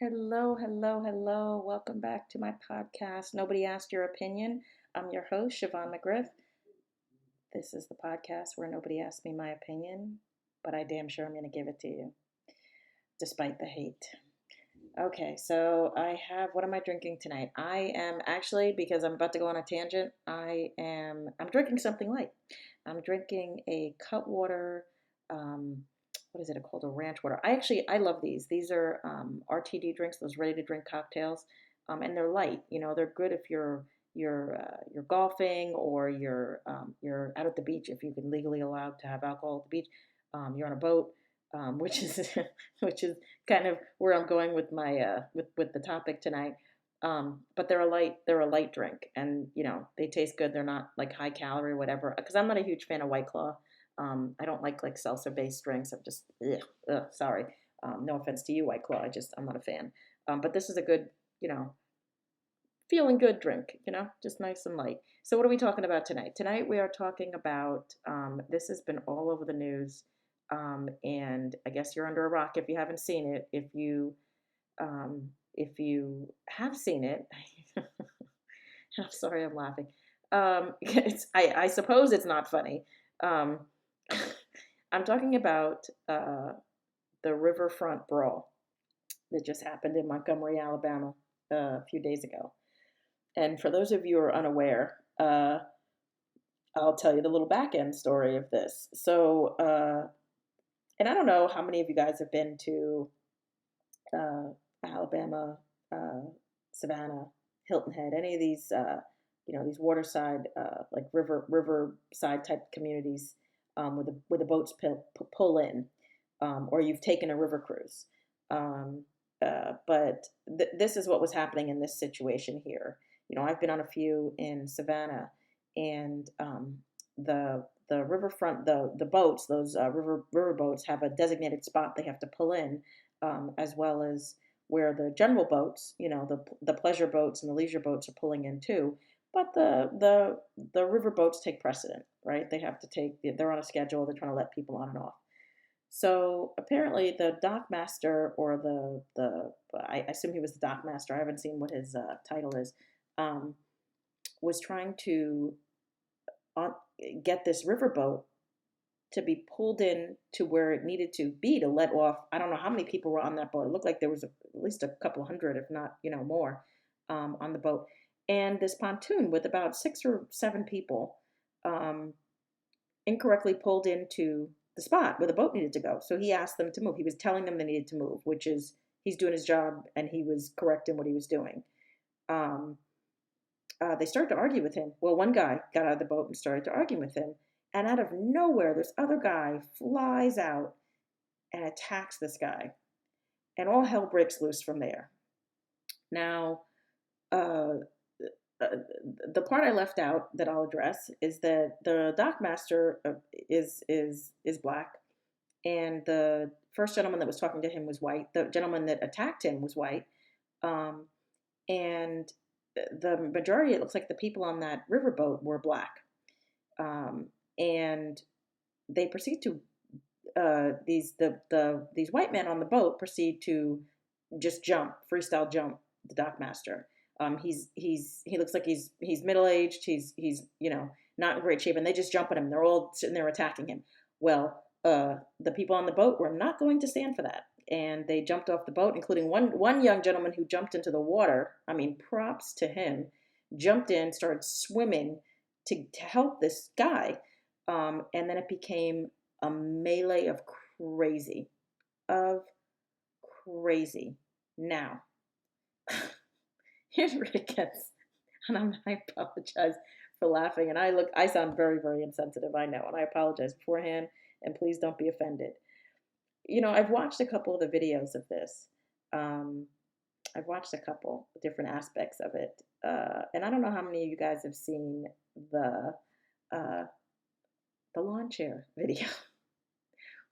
Hello, hello, hello. Welcome back to my podcast. Nobody asked your opinion. I'm your host, Siobhan McGriff. This is the podcast where nobody asked me my opinion, but I damn sure I'm going to give it to you, despite the hate. Okay, so what am I drinking tonight? I am actually, because I'm about to go on a tangent, I'm drinking something light. I'm drinking a Cutwater, um, what is it called? A ranch water. I love these. These are RTD drinks, those ready to drink cocktails, and they're light. They're good if you're golfing or you're out at the beach if you can legally allowed to have alcohol at the beach. You're on a boat, which is which is kind of where I'm going with my with the topic tonight. But they're a light drink, and they taste good. They're not like high calorie or whatever. Because I'm not a huge fan of White Claw. I don't like salsa based drinks. I'm just sorry. No offense to you, White Claw. I'm not a fan. But this is a good feeling good drink. Just nice and light. So what are we talking about tonight? Tonight we are talking about this has been all over the news. And I guess you're under a rock if you haven't seen it. If you have seen it, I'm sorry, I'm laughing. I suppose it's not funny. Um, I'm talking about the Riverfront Brawl that just happened in Montgomery, Alabama, a few days ago. And for those of you who are unaware, I'll tell you the little back end story of this. So, and I don't know how many of you guys have been to uh, Alabama, Savannah, Hilton Head, any of these, these waterside, like riverside type communities, where the boats pull in, or you've taken a river cruise. Um, but this is what was happening in this situation here. I've been on a few in Savannah, and the riverfront, the boats, those river boats have a designated spot they have to pull in, as well as where the general boats, the pleasure boats and the leisure boats are pulling in too. But the river boats take precedent, right? They're on a schedule. They're trying to let people on and off. So apparently the dock master, or I assume he was the dock master. I haven't seen what his title is. Um, was trying to on, get this riverboat to be pulled in to where it needed to be to let off. I don't know how many people were on that boat. It looked like there was at least a couple hundred, if not, more, on the boat. And this pontoon with about 6 or 7 people um, incorrectly pulled into the spot where the boat needed to go. So he asked them to move. He was telling them they needed to move, which is he's doing his job and he was correct in what he was doing. Um, they started to argue with him. Well, one guy got out of the boat and started to argue with him. And out of nowhere, this other guy flies out and attacks this guy. And all hell breaks loose from there. Now, uh, the part I left out that I'll address is that the dock master is black, and the first gentleman that was talking to him was white. The gentleman that attacked him was white, um, and the majority, it looks like the people on that riverboat were black, and they proceed to these white men on the boat proceed to just freestyle jump the dock master. He looks like he's middle aged. He's not in great shape, and they just jump at him. They're all sitting there attacking him. Well, the people on the boat were not going to stand for that, and they jumped off the boat, including one young gentleman who jumped into the water. I mean, props to him. Jumped in, started swimming to help this guy, and then it became a melee of crazy. Now, here's where it gets, and I apologize for laughing, and I sound very, very insensitive, I know, and I apologize beforehand, and please don't be offended. I've watched a couple of the videos of this. Um, I've watched a couple different aspects of it, and I don't know how many of you guys have seen uh, the lawn chair video.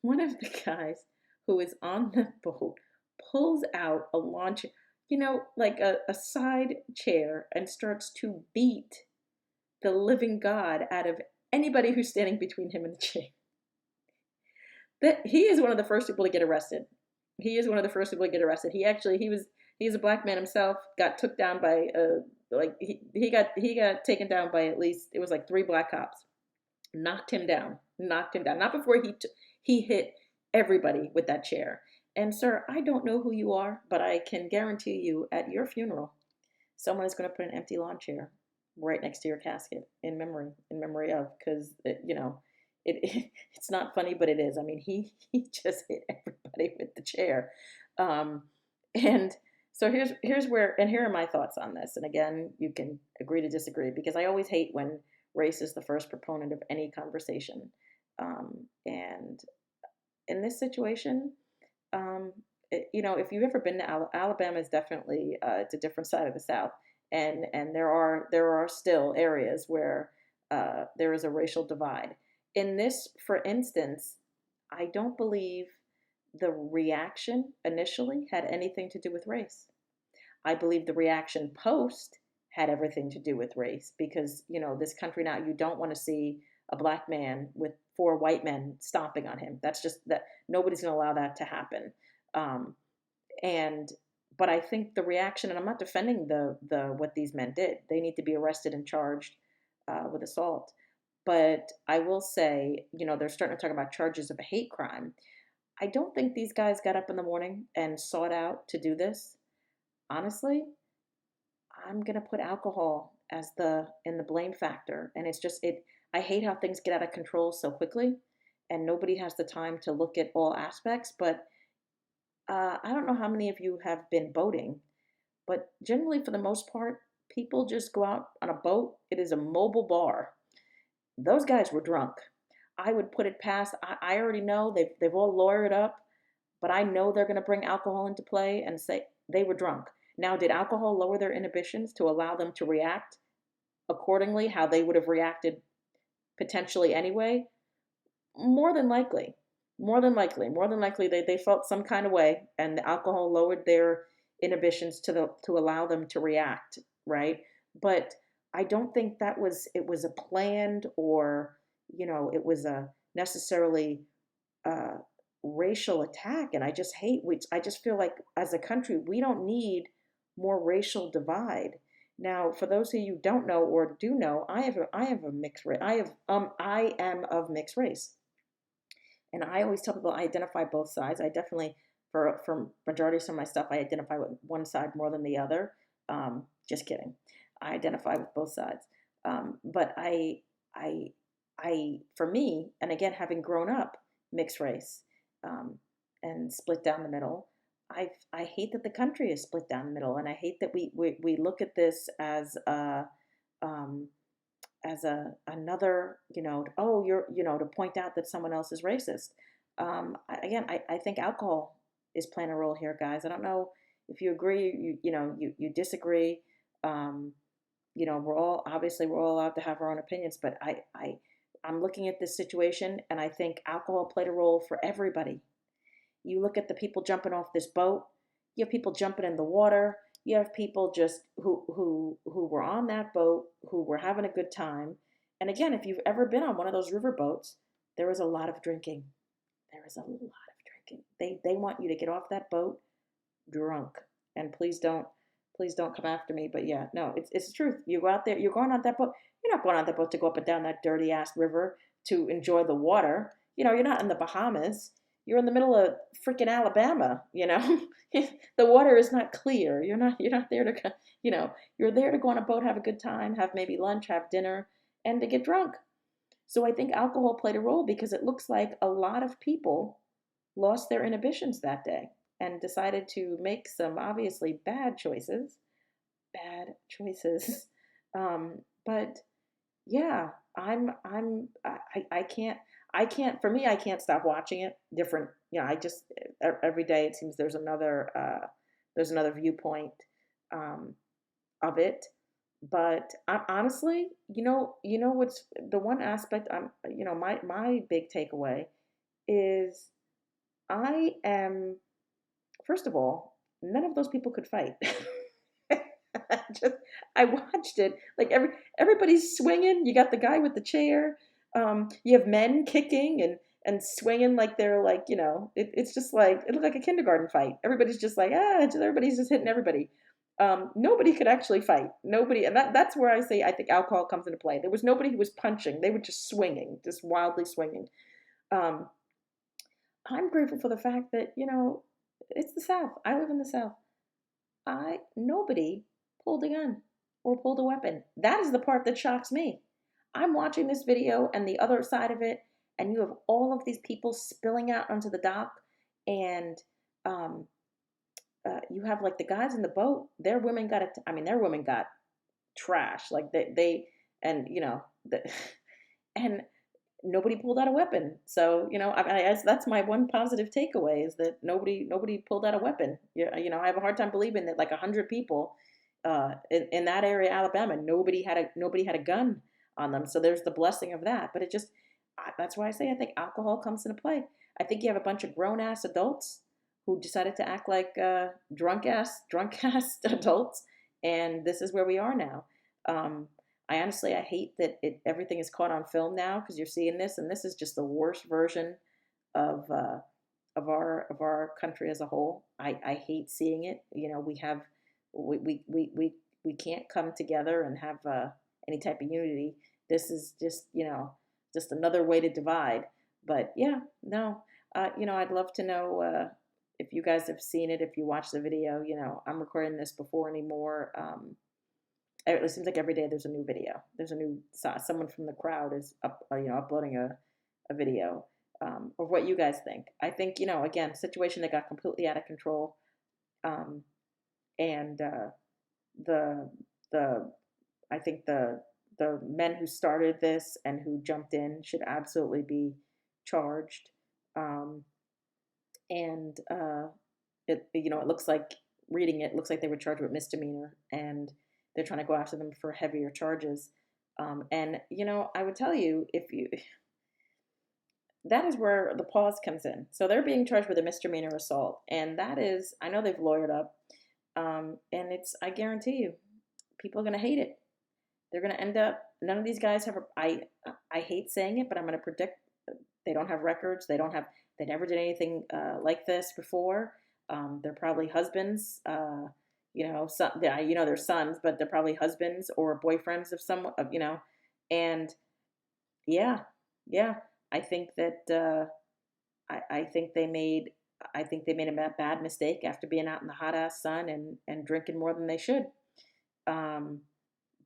One of the guys who is on the boat pulls out a lawn chair, like a side chair, and starts to beat the living God out of anybody who's standing between him and the chair. That he is one of the first people to get arrested. He is one of the first people to get arrested. He He's a black man himself. Got took down by like he got taken down by at least it was like three black cops. Knocked him down. Knocked him down. Not before he hit everybody with that chair. And sir, I don't know who you are, but I can guarantee you at your funeral, someone is going to put an empty lawn chair right next to your casket in memory of, because it's not funny, but it is. I mean, he just hit everybody with the chair, um, and so here's where, and here are my thoughts on this. And again, you can agree to disagree because I always hate when race is the first proponent of any conversation, and in this situation, um, if you've ever been to Alabama, is definitely it's a different side of the South, and there are still areas where there is a racial divide. In this, for instance, I don't believe the reaction initially had anything to do with race. I believe the reaction post had everything to do with race because, this country now, you don't want to see a black man with four white men stomping on him. That's just that nobody's going to allow that to happen. Um, and but I think the reaction, and I'm not defending the what these men did. They need to be arrested and charged with assault. But I will say, they're starting to talk about charges of a hate crime. I don't think these guys got up in the morning and sought out to do this. Honestly, I'm gonna put alcohol as the in the blame factor, and it's just it. I hate how things get out of control so quickly, and nobody has the time to look at all aspects. But I don't know how many of you have been boating, but generally, for the most part, people just go out on a boat. It is a mobile bar. Those guys were drunk. I would put it past. I already know they've all lawyered up, but I know they're going to bring alcohol into play and say they were drunk. Now, did alcohol lower their inhibitions to allow them to react accordingly, how they would have reacted potentially anyway? More than likely. More than likely, they felt some kind of way, and the alcohol lowered their inhibitions to allow them to react, right? But I don't think it was a planned or it was a necessarily uh, racial attack. And I just feel like as a country we don't need more racial divide. Now, for those of you who don't know or do know, I have a mixed race. I am of mixed race. And I always tell people I identify both sides. I definitely, for majority of some of my stuff, I identify with one side more than the other. Just kidding. I identify with both sides. But I, for me, and again, having grown up mixed race, um, and split down the middle, I hate that the country is split down the middle, and I hate that we look at this um, as another, oh, you're, to point out that someone else is racist. Again, I think alcohol is playing a role here, guys. I don't know if you agree, you disagree. Um, we're all allowed to have our own opinions, but I'm looking at this situation and I think alcohol played a role for everybody. You look at the people jumping off this boat, you have people jumping in the water, you have people just who were on that boat, who were having a good time. And again, if you've ever been on one of those river boats, there is a lot of drinking. There is a lot of drinking. They want you to get off that boat drunk. And please don't come after me. But yeah, no, it's the truth. You go out there, you're going on that boat. You're not going on that boat to go up and down that dirty ass river to enjoy the water. You're not in the Bahamas. You're in the middle of freaking Alabama. The water is not clear. You're not there to, you're there to go on a boat, have a good time, have maybe lunch, have dinner, and to get drunk. So I think alcohol played a role because it looks like a lot of people lost their inhibitions that day and decided to make some obviously bad choices. Bad choices. But yeah, I can't, for me, I can't stop watching it. Different, I just, every day it seems there's another viewpoint, um, of it. But honestly, what's the one aspect my big takeaway is I am, first of all, none of those people could fight. just I watched it like everybody's swinging. You got the guy with the chair. You have men kicking and swinging like they're like, it's just like, it looked like a kindergarten fight. Everybody's just like, everybody's just hitting everybody. Nobody could actually fight. Nobody, and that's where I say I think alcohol comes into play. There was nobody who was punching. They were just swinging, just wildly swinging. Um, I'm grateful for the fact that, it's the South. I live in the South. Nobody pulled a gun or pulled a weapon. That is the part that shocks me. I'm watching this video and the other side of it, and you have all of these people spilling out onto the dock, and um, you have like the guys in the boat. Their women got it. I mean, their women got trash. Like and and nobody pulled out a weapon. So that's my one positive takeaway is that nobody pulled out a weapon. I have a hard time believing that like 100 people in that area, Alabama, nobody had a gun on them. So there's the blessing of that. But that's why I say I think alcohol comes into play. I think you have a bunch of grown ass adults who decided to act like drunk ass adults, and this is where we are now. Um, I hate that everything is caught on film now because you're seeing this, and this is just the worst version of our country as a whole. I hate seeing it. We can't come together and have any type of unity. This is just another way to divide. But yeah, no, I'd love to know if you guys have seen it. If you watch the video, I'm recording this before anymore. It seems like every day there's a new video. There's a new someone from the crowd is uploading a video of what you guys think. I think again, situation that got completely out of control, um, and the the I think the men who started this and who jumped in should absolutely be charged. Um, and it looks like reading it looks like they were charged with misdemeanor, and they're trying to go after them for heavier charges. And I would tell you if you that is where the pause comes in. So they're being charged with a misdemeanor assault, and that is I know they've lawyered up, and I guarantee you, people are going to hate it. They're going to end up. None of these guys have. I hate saying it, but I'm going to predict they don't have records. They never did anything like this before. They're probably husbands. They're sons, but they're probably husbands or boyfriends of some. And yeah, yeah. I think that I think they made a bad mistake after being out in the hot ass sun and drinking more than they should. Um,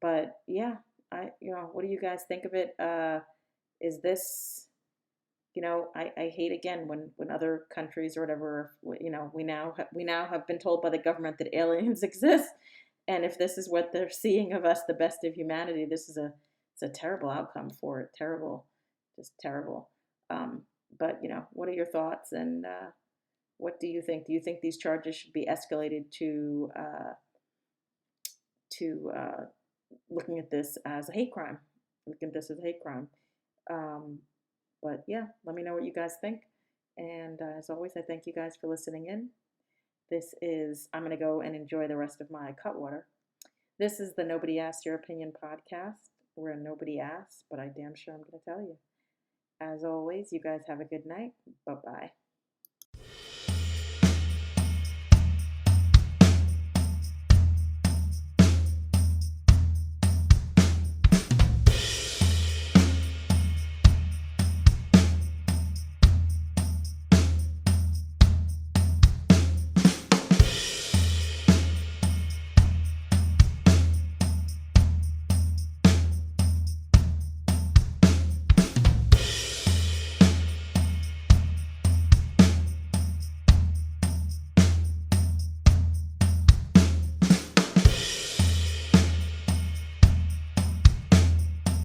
but yeah, what do you guys think of it? Is this, I hate again when other countries or whatever, we now have been told by the government that aliens exist, and if this is what they're seeing of us, the best of humanity, it's a terrible outcome for it. Terrible, just terrible. Um, but what are your thoughts, and what do you think? Do you think these charges should be escalated to looking at this as a hate crime? Looking at this as a hate crime. Um, but yeah, let me know what you guys think. And as always, I thank you guys for listening in. I'm going to go and enjoy the rest of my cut water. This is the Nobody Asked Your Opinion podcast, where nobody asks, but I damn sure I'm going to tell you. As always, you guys have a good night. Bye bye.